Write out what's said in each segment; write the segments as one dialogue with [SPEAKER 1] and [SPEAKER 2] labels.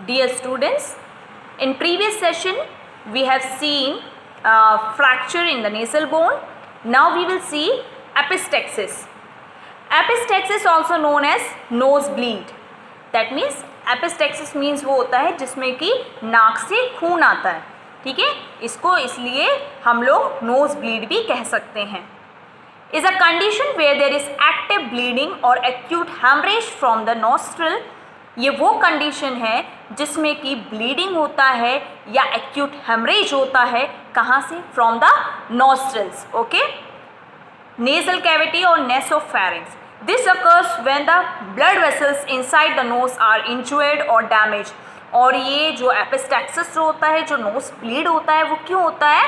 [SPEAKER 1] Dear students, in previous session we have seen fracture in the nasal bone. Now we will see epistaxis. Epistaxis also known as nosebleed. That means epistaxis means वो होता है जिसमें कि नाक से खून आता है, ठीक है, इसको इसलिए हम लोग नोज ब्लीड भी कह सकते हैं. Is a condition where there is active bleeding or acute hemorrhage from the nostril. ये वो कंडीशन है जिसमें कि ब्लीडिंग होता है या एक्यूट हेमरेज होता है. कहाँ से? From the nostrils. Okay, nasal cavity और nasopharynx. This occurs when the blood vessels inside the nose are injured और डैमेज. और ये जो एपिस्टैक्सिस जो होता है, जो नोज ब्लीड होता है, वो क्यों होता है?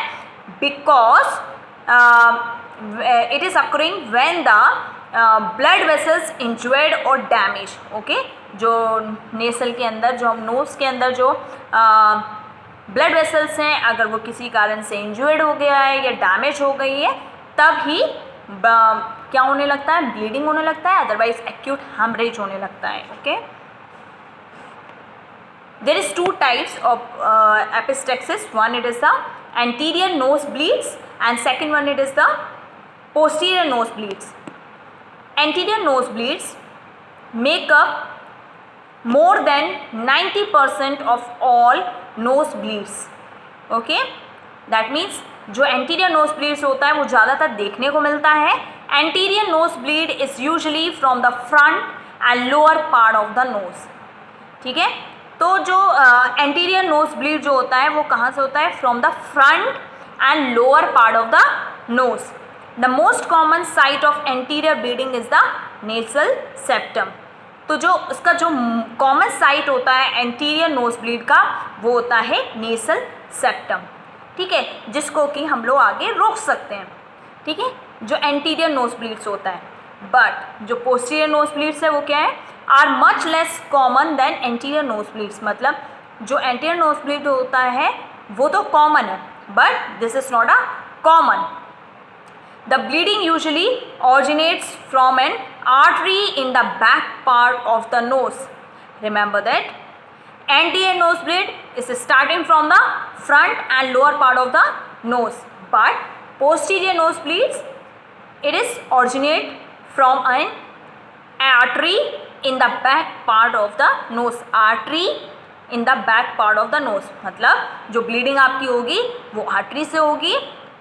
[SPEAKER 1] Because it is occurring when the blood vessels injured or damaged. Okay, जो नेसल के अंदर, जो हम नोज के अंदर जो ब्लड वेसल्स हैं, अगर वो किसी कारण से इंजर्ड हो गया है या डैमेज हो गई है, तब ही क्या होने लगता है? ब्लीडिंग होने लगता है, अदरवाइज एक्यूट हेमरेज होने लगता है. Okay, there is two types of epistaxis. One, it is the anterior nose bleeds, and second one, it is the posterior nose bleeds. Anterior nose bleeds make up more than 90% of all nose bleeds. Okay, that means जो anterior nose bleeds होता है वो ज़्यादातर देखने को मिलता है. Anterior nose bleed is usually from the front and lower part of the nose. ठीक है, तो जो anterior nose bleed जो होता है वो कहाँ से होता है? From the front and lower part of the nose. The most common site of anterior bleeding is the nasal septum. तो जो उसका जो कॉमन साइट होता है एंटीरियर नोज ब्लीड का, वो होता है नेसल सेप्टम. ठीक है, जिसको कि हम लोग आगे रोक सकते हैं. ठीक है, जो एंटीरियर नोज ब्लीड्स होता है. बट जो पोस्टीरियर नोज ब्लीड्स है वो क्या है? Are much less common than anterior nosebleeds. मतलब जो एंटीरियर नोज ब्लीड होता है वो तो कॉमन है, but this is not a common. The bleeding usually originates from an artery in the back part of the nose. Remember that anterior nosebleed is starting from the front and lower part of the nose, but posterior nosebleeds, it is originate from an artery in the back part of the nose. Artery in the back part of the nose. मतलब जो bleeding आपकी होगी वो artery से होगी,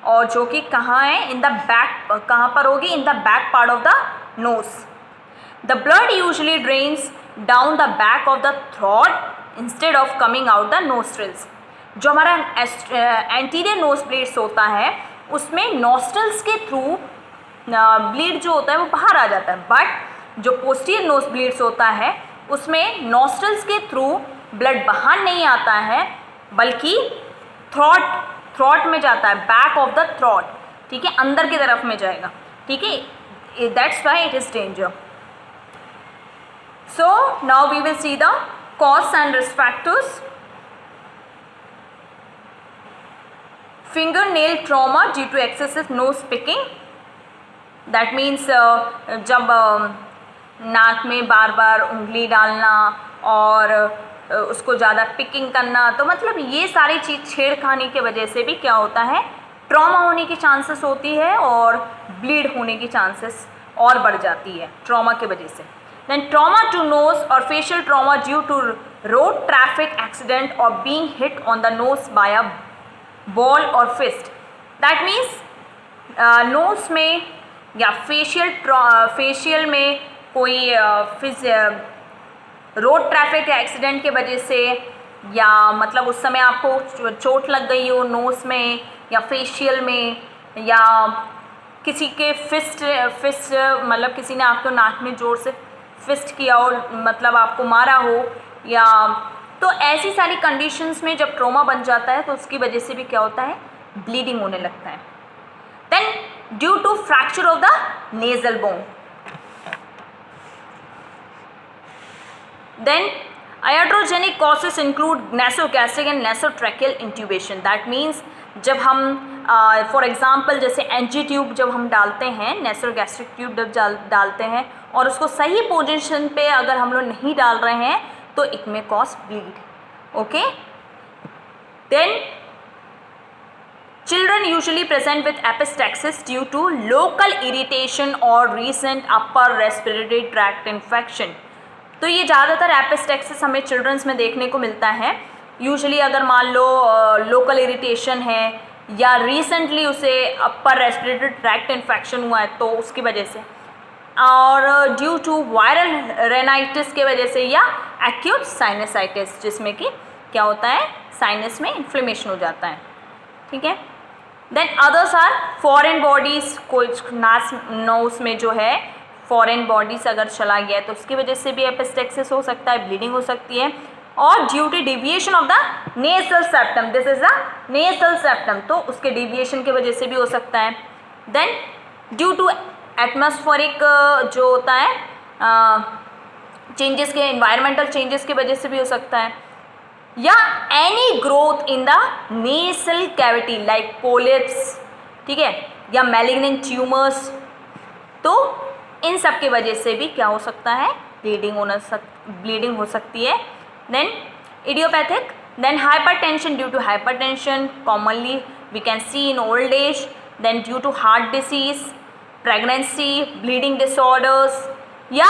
[SPEAKER 1] और जो कि कहाँ है? In the back. कहाँ पर होगी? In the back part of the knows. The blood usually drains down the back of the throat instead of coming out the nostrils. जो हमारा एंटीरियर नोज ब्लीड्स होता है उसमें नोस्ट्रल्स के थ्रू ब्लीड जो होता है वो बाहर आ जाता है, बट जो पोस्टीरियर नोज ब्लीड्स होता है उसमें नोस्ट्रल्स के थ्रू ब्लड बाहर नहीं आता है, बल्कि थ्रोट में जाता है, बैक ऑफ द थ्रोट. ठीक है, अंदर की तरफ में जाएगा. ठीक है, that's why it is danger. So now we will see the cause and risk factors. Fingernail trauma due to excessive nose picking. That means जब नाक में बार बार उंगली डालना और उसको ज़्यादा पिकिंग करना, तो मतलब ये सारी चीज़ छेड़खानी के वजह से भी क्या होता है? ट्रॉमा होने की चांसेस होती है और ब्लीड होने की चांसेस और बढ़ जाती है ट्रॉमा के वजह से. देन ट्रॉमा टू नोज और facial trauma due to road traffic accident और being hit on the nose by a ball और फिस्ट. दैट मीन्स नोज में या फेशियल में कोई रोड ट्रैफिक एक्सीडेंट के वजह से, या मतलब उस समय आपको चोट लग गई हो नोज़ में या फेशियल में, या किसी के फिस्ट मतलब किसी ने आपको नाक में ज़ोर से फिस्ट किया हो, मतलब आपको मारा हो, या तो ऐसी सारी कंडीशंस में जब ट्रॉमा बन जाता है तो उसकी वजह से भी क्या होता है? ब्लीडिंग होने लगता है. Then due to fracture of the nasal bone. Then iatrogenic causes include nasogastric and nasotracheal intubation. That means जब हम फॉर एग्जांपल जैसे एनजी ट्यूब जब हम डालते हैं, नेसोगैस्ट्रिक ट्यूब जब डालते हैं और उसको सही पोजीशन पे अगर हम लोग नहीं डाल रहे हैं तो it may cause bleed. Okay, then children usually present with epistaxis due to local irritation or recent upper respiratory tract infection. तो ये ज़्यादातर एपिस्टेक्सिस हमें चिल्ड्रंस में देखने को मिलता है. यूजुअली अगर मान लो लोकल इरिटेशन है या रिसेंटली उसे अपर रेस्पिरेटरी ट्रैक्ट इन्फेक्शन हुआ है तो उसकी वजह से, और ड्यू टू वायरल रेनाइटिस के वजह से, या एक्यूट साइनसाइटिस जिसमें कि क्या होता है, साइनस में इन्फ्लेमेशन हो जाता है. ठीक है. Then others are foreign bodies. कुछ नोज में जो है फॉरेन बॉडीज़ अगर चला गया है तो उसकी वजह से भी एपिस्टेक्सिस हो सकता है, ब्लीडिंग हो सकती है. और due to deviation of the nasal septum, this is the nasal septum, तो उसके डिविएशन की वजह से भी हो सकता है. देन ड्यू टू एटमॉस्फेरिक जो होता है चेंजेस के, एनवायरमेंटल चेंजेस की वजह से भी हो सकता है, या any growth in the nasal cavity like polyps, ठीक है, या मैलिग्नेंट ट्यूमर्स, तो इन सब की वजह से भी क्या हो सकता है, ब्लीडिंग हो सकती है. Then idiopathic, then hypertension due to hypertension commonly we can see in old age. Then due to heart disease, pregnancy, bleeding disorders, या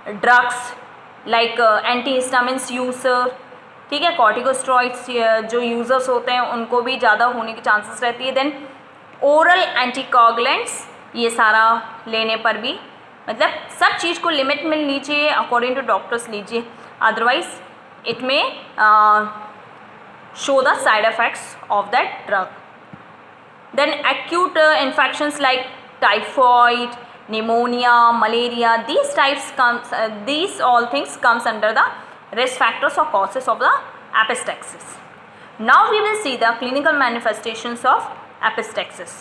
[SPEAKER 1] ड्रग्स लाइक एंटीहिस्टामिन्स यूजर, ठीक है, कॉर्टिकोस्टेरॉइड्स जो यूजर्स होते हैं उनको भी ज़्यादा होने की चांसेस रहती है. देन ओरल एंटीकोगुलेंट्स, ये सारा लेने पर भी, मतलब सब चीज़ को लिमिट में लीजिए, अकॉर्डिंग टू डॉक्टर्स लीजिए, otherwise it may show the side effects of that drug. Then acute infections like typhoid, pneumonia, malaria, these all things comes under the risk factors or causes of the epistaxis. Now we will see the clinical manifestations of epistaxis.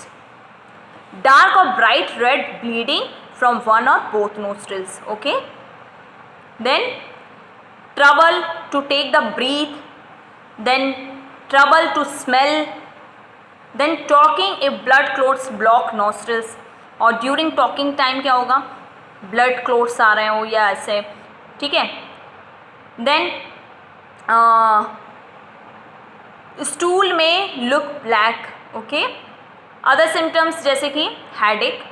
[SPEAKER 1] Dark or bright red bleeding from one or both nostrils. Okay. Then trouble to take the breath. Then trouble to smell. Then talking if blood clots block nostrils. और during talking time क्या होगा, blood clots आ रहे हो या ऐसे, ठीक है. Then stool में look black. Okay. Other symptoms जैसे कि headache,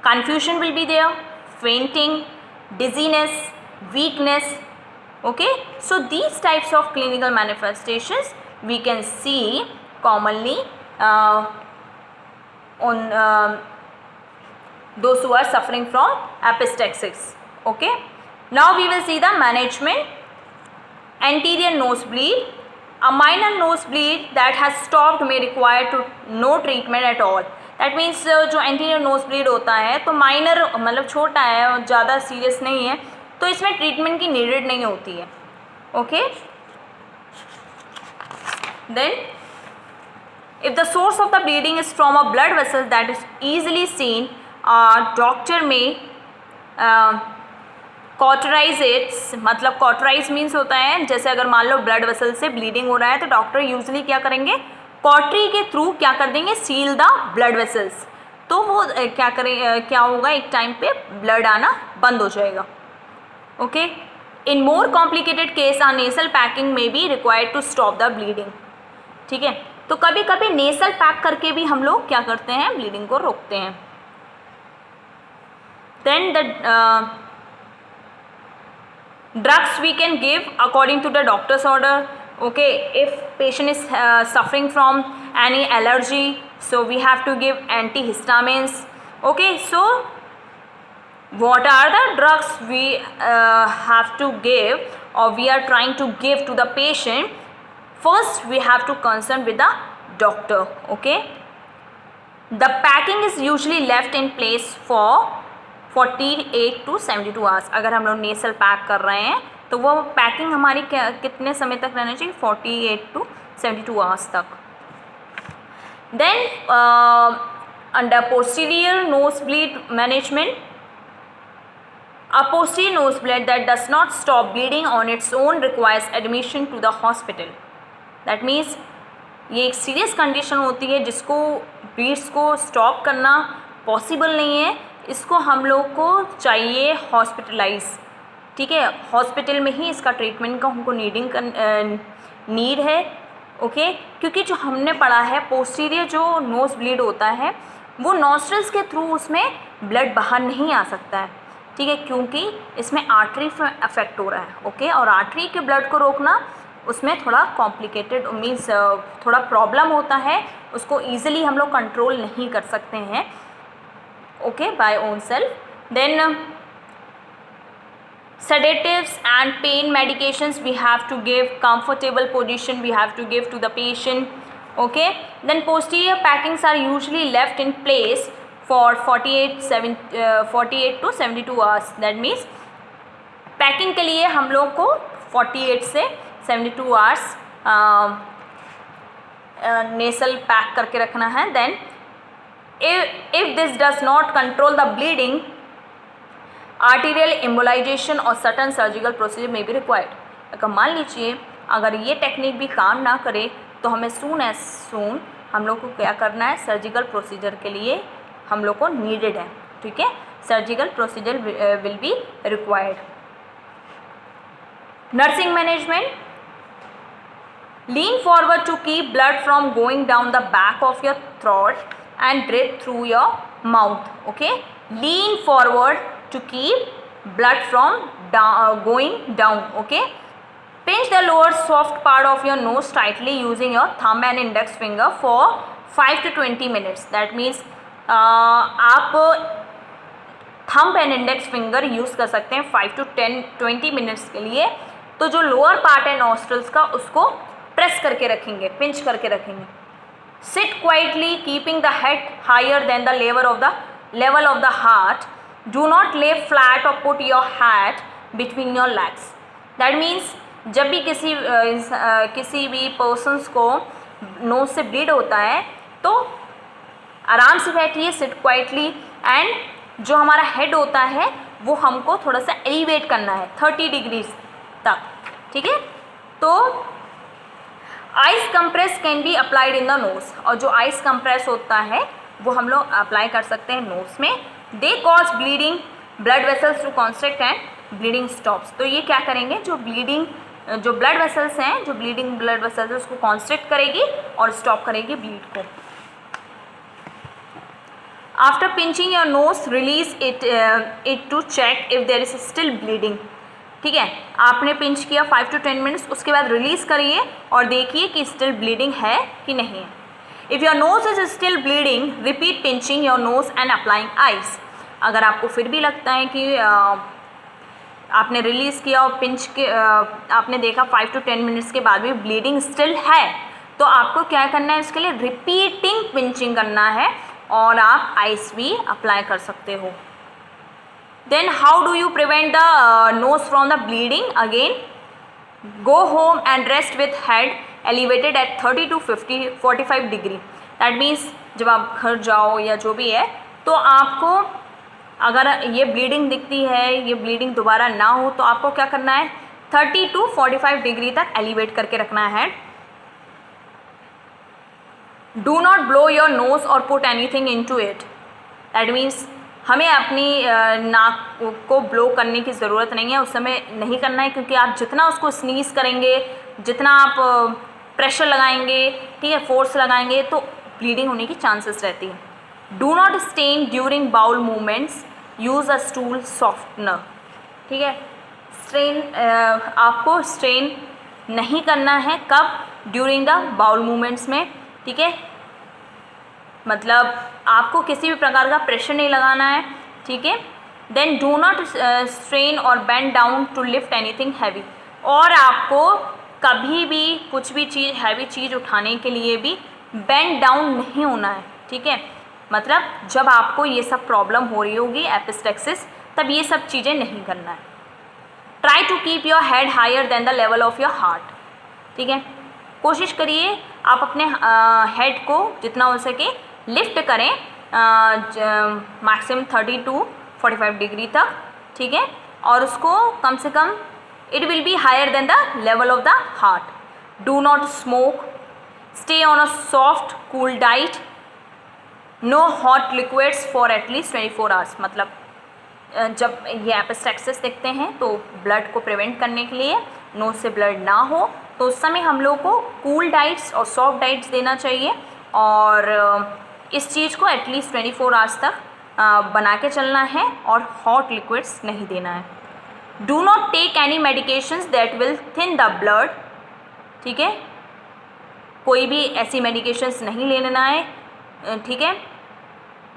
[SPEAKER 1] confusion will be there, fainting, dizziness, weakness. Okay. So these types of clinical manifestations we can see commonly on those who are suffering from epistaxis. Okay. Now we will see the management. Anterior nosebleed, a minor nosebleed that has stopped may require to no treatment at all. That means जो anterior nosebleed होता है तो minor मतलब छोटा है और ज़्यादा serious नहीं है, तो इसमें treatment की needed नहीं होती है. Okay. Then if the source of the bleeding is from a blood vessel that is easily seen, doctor में कॉटराइज इट्स, मतलब कॉटराइज मीन्स होता है जैसे अगर मान लो ब्लड वेसल से ब्लीडिंग हो रहा है तो डॉक्टर यूजली क्या करेंगे, कॉटरी के थ्रू क्या कर देंगे, सील द ब्लड वेसल्स. तो वो क्या करें, क्या होगा, एक टाइम पे ब्लड आना बंद हो जाएगा. Okay. In more complicated case a nasal packing may be required to stop the bleeding. ठीक है. तो कभी कभी नेसल पैक करके भी हम लोग क्या करते हैं, ब्लीडिंग को रोकते हैं. Then the drugs we can give according to the doctor's order. Okay, if patient is suffering from any allergy, so we have to give antihistamines. Okay, so what are the drugs we have to give or we are trying to give to the patient? First we have to consult with the doctor. Okay, the packing is usually left in place for 48 to 72 hours. अगर हम लोग नेसल pack कर रहे हैं तो वो packing हमारी कितने समय तक रहना चाहिए, 48 to 72 आवर्स तक. Then under posterior nosebleed management, a posterior nosebleed that does not stop bleeding on its own requires admission to the hospital. That means ये एक सीरियस कंडीशन होती है जिसको ब्लीड्स को स्टॉप करना पॉसिबल नहीं है, इसको हम लोग को चाहिए हॉस्पिटलाइज. ठीक है, हॉस्पिटल में ही इसका ट्रीटमेंट का हमको नीड है। ओके, क्योंकि जो हमने पढ़ा है पोस्टीरियर जो नोज ब्लीड होता है वो नॉस्ट्रल्स के थ्रू उसमें ब्लड बाहर नहीं आ सकता है, ठीक है, क्योंकि इसमें आर्टरी अफेक्ट हो रहा है। ओके, और आर्टरी के ब्लड को रोकना उसमें थोड़ा कॉम्प्लिकेटेड मीन्स थोड़ा प्रॉब्लम होता है, उसको ईजिली हम लोग कंट्रोल नहीं कर सकते हैं, okay, by own self. Then sedatives and pain medications we have to give, comfortable position we have to give to the patient, okay. Then posterior packings are usually left in place for 48 to 72 hours, that means packing के लिए हम लोग को 48 से 72 hours नेसल pack करके रखना है। Then if this does not control the bleeding, arterial embolization और certain surgical procedure may be required. अगर मान लीजिए अगर ये टेक्निक भी काम ना करे तो हमें सून हम लोग को क्या करना है, सर्जिकल प्रोसीजर के लिए हम लोग को नीडेड है, ठीक है, surgical procedure will be required. Nursing management, lean forward to keep blood from going down the back of your throat and breathe through your mouth, okay. Lean forward to keep blood from going down, okay. Pinch the lower soft part of your nose tightly using your thumb and index finger for 5 to 20 minutes, that means आप thumb and index finger use कर सकते हैं 5 to 20 minutes के लिए। तो जो lower part है nostrils का उसको प्रेस करके रखेंगे, पिंच करके रखेंगे। Sit quietly keeping the head higher than the level of the heart, do not lay flat और put your head between your legs, that means जब भी किसी भी पर्सन्स को नोज से ब्लीड होता है तो आराम से बैठिए, सिट क्वाइटली, एंड जो हमारा हेड होता है वो हमको थोड़ा सा एलिवेट करना है 30 डिग्रीज तक, ठीक है। तो ice compress can be applied in the nose, और जो आइस कंप्रेस होता है वो हम लोग अप्लाई कर सकते हैं नोज में। They cause bleeding blood vessels to constrict and bleeding stops, तो ये क्या करेंगे, जो ब्लड वेसल्स हैं, जो ब्लीडिंग ब्लड वेसल्स है उसको कॉन्स्ट्रिक्ट करेगी और स्टॉप करेगी ब्लीड को। After pinching your nose release it to check if there is still bleeding, ठीक है, आपने पिंच किया 5 to 10 मिनट्स, उसके बाद रिलीज़ करिए और देखिए कि स्टिल ब्लीडिंग है कि नहीं है। If your nose is still bleeding repeat pinching your knows and applying ice. अगर आपको फिर भी लगता है कि आपने रिलीज़ किया और पिंच के आपने देखा 5 to 10 मिनट्स के बाद भी ब्लीडिंग स्टिल है, तो आपको क्या करना है, इसके लिए रिपीटिंग पिंचिंग करना है और आप आइस भी अप्लाई कर सकते हो। Then how do you prevent the nose from the bleeding? Again, go home and rest with head elevated at 30 to 45 degree. That means जब आप घर जाओ या जो भी है तो आपको अगर ये ब्लीडिंग दिखती है, ये ब्लीडिंग दोबारा ना हो, तो आपको क्या करना है, 30 to 45 डिग्री तक एलिवेट करके रखना है। Do not blow your nose or put anything into it. That means हमें अपनी नाक को ब्लो करने की ज़रूरत नहीं है, उस समय नहीं करना है, क्योंकि आप जितना उसको स्नीज करेंगे, जितना आप प्रेशर लगाएंगे, ठीक है, फोर्स लगाएंगे, तो ब्लीडिंग होने की चांसेस रहती है। Do not strain during bowel movements, use a stool softener, ठीक है। स्ट्रेन आपको स्ट्रेन नहीं करना है, कब, ड्यूरिंग द बाउल मूवमेंट्स में, ठीक है, मतलब आपको किसी भी प्रकार का प्रेशर नहीं लगाना है, ठीक है। देन डू नॉट स्ट्रेन और bend down to lift anything heavy, और आपको कभी भी कुछ भी चीज़ हैवी चीज़ उठाने के लिए भी बेंड डाउन नहीं होना है, ठीक है। मतलब जब आपको ये सब प्रॉब्लम हो रही होगी एपिस्टेक्सिस, तब ये सब चीज़ें नहीं करना है। Try to keep your head higher than the level of your heart, ठीक है। कोशिश करिए आप अपने हेड को जितना हो सके लिफ्ट करें मैक्सिमम 30 to 45 डिग्री तक, ठीक है, और उसको कम से कम it will be higher than the level of the heart. Do not smoke, stay on a soft cool diet, no hot liquids for at least 24 hours. मतलब जब ये एपिस्टेक्सिस दिखते हैं तो ब्लड को प्रिवेंट करने के लिए, नोज से ब्लड ना हो, तो उस समय हम लोग को कूल डाइट्स और सॉफ्ट डाइट्स देना चाहिए और इस चीज़ को एटलीस्ट 24 आवर्स तक बना के चलना है और हॉट लिक्विड्स नहीं देना है। Do not take any medications that will thin the blood, ठीक है, कोई भी ऐसी मेडिकेशंस नहीं लेना है, ठीक है,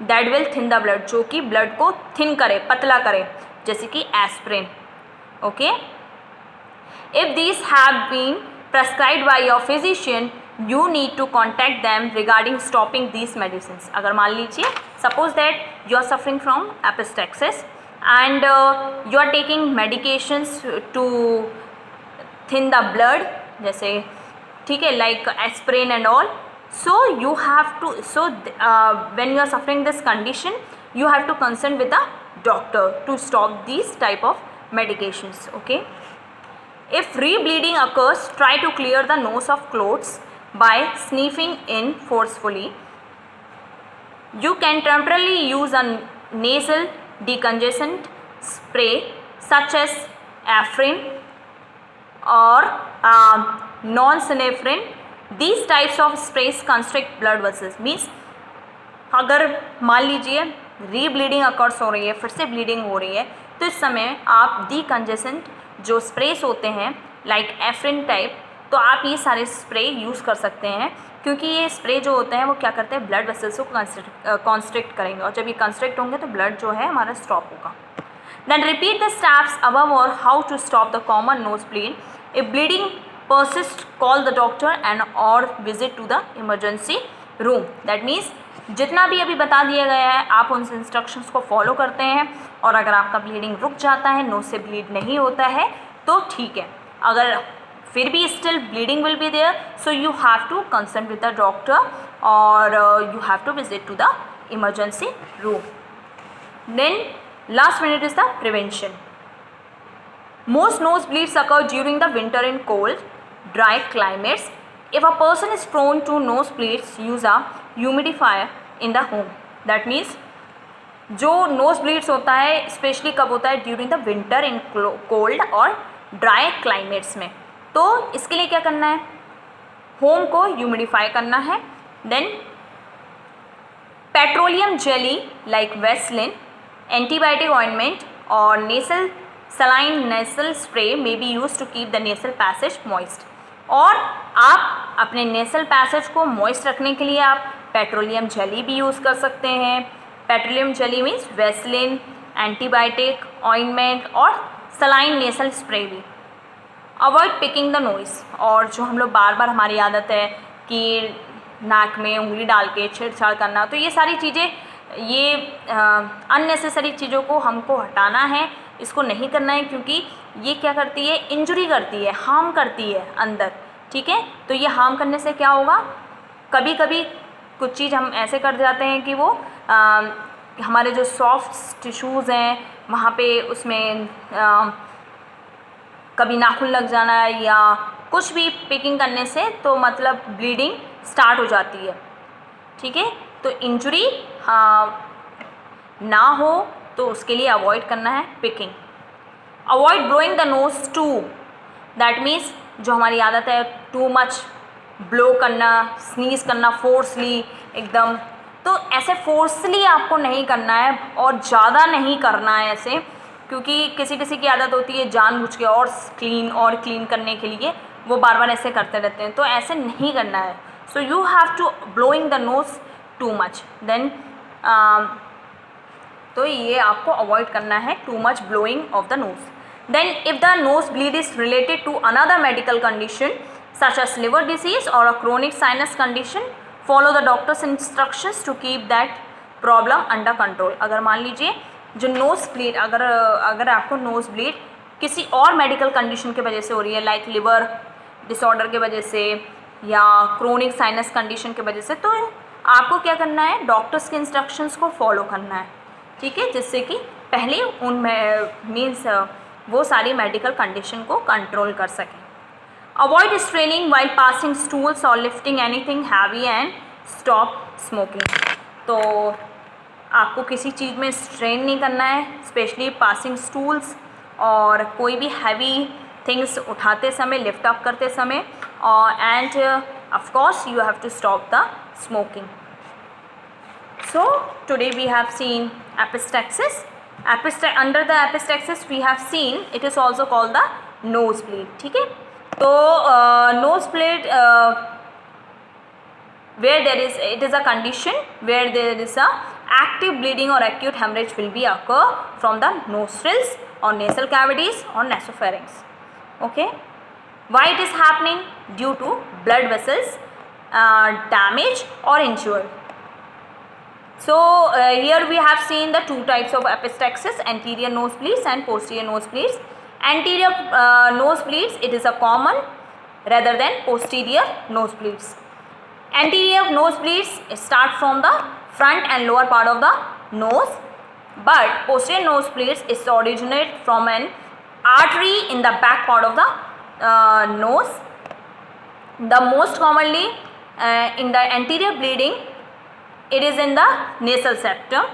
[SPEAKER 1] that will thin the blood, जो कि ब्लड को थिन करे, पतला करे, जैसे कि aspirin. Okay, if this have been prescribed by your physician you need to contact them regarding stopping these medicines। अगर मान लीजिए suppose that you are suffering from epistaxis and you are taking medications to thin the blood, जैसे ठीक है, like aspirin and all, so you have to when you are suffering this condition you have to consult with the doctor to stop these type of medications। Okay, if rebleeding occurs, try to clear the nose of clothes by sniffing in forcefully. You can temporarily use a nasal decongestant spray such as Afrin or non-synephrine. These types of sprays constrict blood vessels। Means अगर मान लीजिए रीब्लीडिंग occurs हो रही है, फिर से bleeding हो रही है, तो इस समय आप डीकंजेसेंट जो स्प्रेस होते हैं लाइक एफ्रिन टाइप, तो आप ये सारे स्प्रे यूज़ कर सकते हैं, क्योंकि ये स्प्रे जो होते हैं वो क्या करते हैं, ब्लड वेसल्स को कॉन्स्ट्रिक्ट करेंगे, और जब ये कंस्ट्रिक्ट होंगे तो ब्लड जो है हमारा स्टॉप होगा। Then repeat the steps above और how to stop the common nose bleed. If bleeding persist call the doctor and और visit to the emergency room. That means जितना भी अभी बता दिया गया है आप उन इंस्ट्रक्शंस को फॉलो करते हैं, और अगर आपका ब्लीडिंग रुक जाता है, नोज से ब्लीड नहीं होता है, तो ठीक है। अगर फिर भी still bleeding will be there, so you have to consult with the doctor और you have to visit to the emergency room. Then last minute is the prevention. Most nose bleeds occur during the winter in cold, dry climates. If a person is prone to nose bleeds, use a humidifier in the home। That means जो knows bleeds होता है specially कब होता है, during the winter in cold और dry climates में। तो इसके लिए क्या करना है, होम को ह्यूमिडिफाई करना है। Then petroleum jelly like Vaseline, antibiotic ointment और nasal saline nasal spray may be use to keep the nasal passage moist. और आप अपने नेसल पैसेज को मॉइस्ट रखने के लिए आप पेट्रोलियम जेली भी यूज़ कर सकते हैं। Petroleum jelly means Vaseline, antibiotic ointment और सलाइन नेसल स्प्रे भी। अवॉइड पिकिंग द नोइज़, और जो हम लोग बार बार हमारी आदत है कि नाक में उंगली डाल के छेड़छाड़ करना, तो ये सारी चीज़ें, ये अननेसेसरी चीज़ों को हमको हटाना है, इसको नहीं करना है, क्योंकि ये क्या करती है, इंजरी करती है, हार्म करती है अंदर, ठीक है। तो ये हार्म करने से क्या होगा, कभी कभी कुछ चीज़ हम ऐसे कर जाते हैं कि वो हमारे जो सॉफ्ट टिश्यूज़ हैं वहाँ पे उसमें कभी नाखून लग जाना या कुछ भी पिकिंग करने से, तो मतलब ब्लीडिंग स्टार्ट हो जाती है, ठीक है। तो इंजरी ना हो तो उसके लिए अवॉइड करना है picking. Avoid blowing the nose too, that means जो हमारी आदत है टू मच ब्लो करना, स्नीज करना फोर्सली एकदम, तो ऐसे फोर्सली आपको नहीं करना है और ज़्यादा नहीं करना है ऐसे, क्योंकि किसी किसी की आदत होती है जानबूझ के और क्लीन करने के लिए वो बार बार ऐसे करते रहते हैं, तो ऐसे नहीं करना है। So you have to blowing the nose too much, then तो ये आपको अवॉइड करना है too much blowing of the nose. Then if the nose bleed is related to another medical condition such as liver disease और a chronic sinus condition, follow the doctor's instructions to keep that problem under control. अगर मान लीजिए जो nose bleed, अगर आपको nose bleed किसी और medical condition की वजह से हो रही है, लाइक लिवर डिसऑर्डर की वजह से या क्रोनिक साइनस कंडीशन की वजह से, तो आपको क्या करना है, डॉक्टर्स के इंस्ट्रक्शंस को फॉलो करना है, ठीक है, जिससे कि पहले उन मीन्स वो सारी मेडिकल कंडीशन को कंट्रोल कर सकें। Avoid straining while passing stools और lifting anything heavy and stop smoking. तो आपको किसी चीज़ में स्ट्रेन नहीं करना है, स्पेशली पासिंग स्टूल्स और कोई भी हैवी थिंग्स उठाते समय, लिफ्ट अप करते समय, and of course you have to stop the smoking. So today we have seen epistaxis. Under the epistaxis we have seen it is also called the nosebleed. ठीक है, तो nosebleed where there is, it is a condition where there is a active bleeding or acute hemorrhage will be occur from the nostrils or nasal cavities or nasopharynx. Okay, why it is happening? Due to blood vessels damaged or injured. So here we have seen the two types of epistaxis, anterior nosebleeds and posterior nosebleeds. Anterior nosebleeds, it is a common rather than posterior nosebleeds. Anterior nosebleeds start from the front and lower part of the nose, but posterior nosebleeds is originate from an artery in the back part of the nose. The most commonly in the anterior bleeding, it is in the nasal septum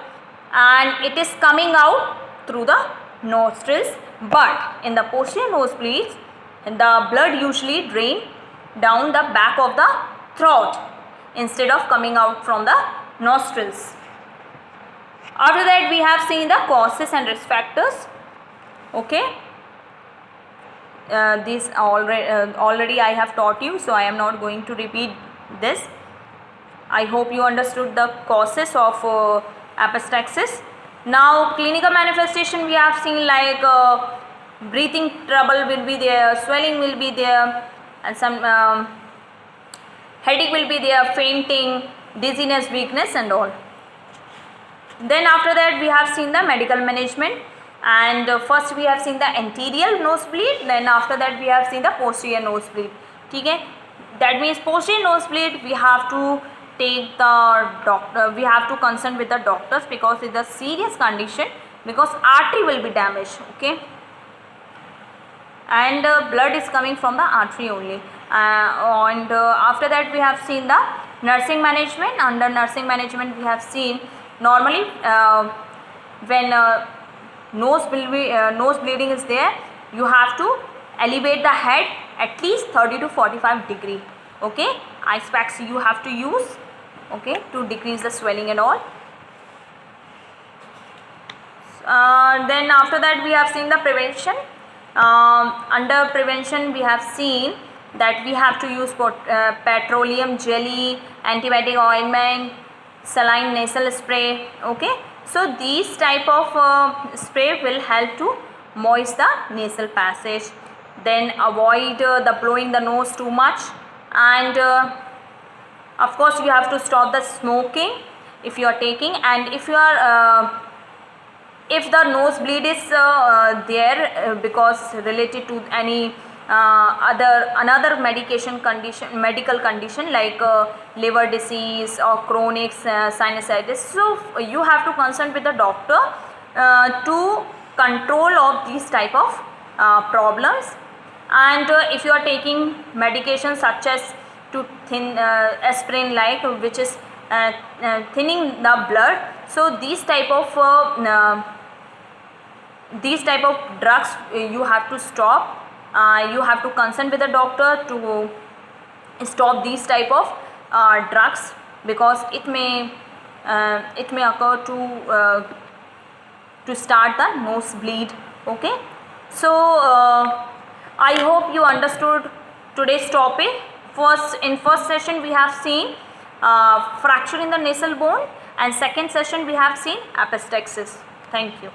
[SPEAKER 1] and it is coming out through the nostrils, but in the posterior nosebleeds the blood usually drain down the back of the throat instead of coming out from the nostrils. After that we have seen the causes and risk factors. Okay, this already I have taught you, so I am not going to repeat this. I hope you understood the causes of epistaxis. Now clinical manifestation we have seen, like breathing trouble will be there, swelling will be there, and some headache will be there, fainting, dizziness, weakness and all. Then after that we have seen the medical management, and first we have seen the anterior nosebleed, then after that we have seen the posterior nosebleed. ठीक है, that means posterior nosebleed we have to take the doctor, we have to consult with the doctors because it's a serious condition, because artery will be damaged. Okay, and blood is coming from the artery only. And after that we have seen the nursing management. Under nursing management we have seen normally when nose bleeding is there, you have to elevate the head at least 30 to 45 degree. Okay, ice packs you have to use, okay, to decrease the swelling and all. Then after that we have seen the prevention. Under prevention we have seen that we have to use petroleum jelly, antibiotic ointment, saline nasal spray. Okay, so these type of spray will help to moist the nasal passage. Then avoid the blowing the nose too much, and of course you have to stop the smoking if you are taking, and if you are if the nosebleed is there because related to any another medical condition like liver disease or chronic sinusitis, so you have to consult with the doctor to control of these type of problems. And if you are taking medication such as to thin aspirin, like which is thinning the blood, so these type of drugs you have to stop. You have to consult with the doctor to stop these type of drugs, because it may occur to start the nosebleed. Okay, so I hope you understood today's topic. In first session we have seen fracture in the nasal bone, and second session we have seen epistaxis. Thank you.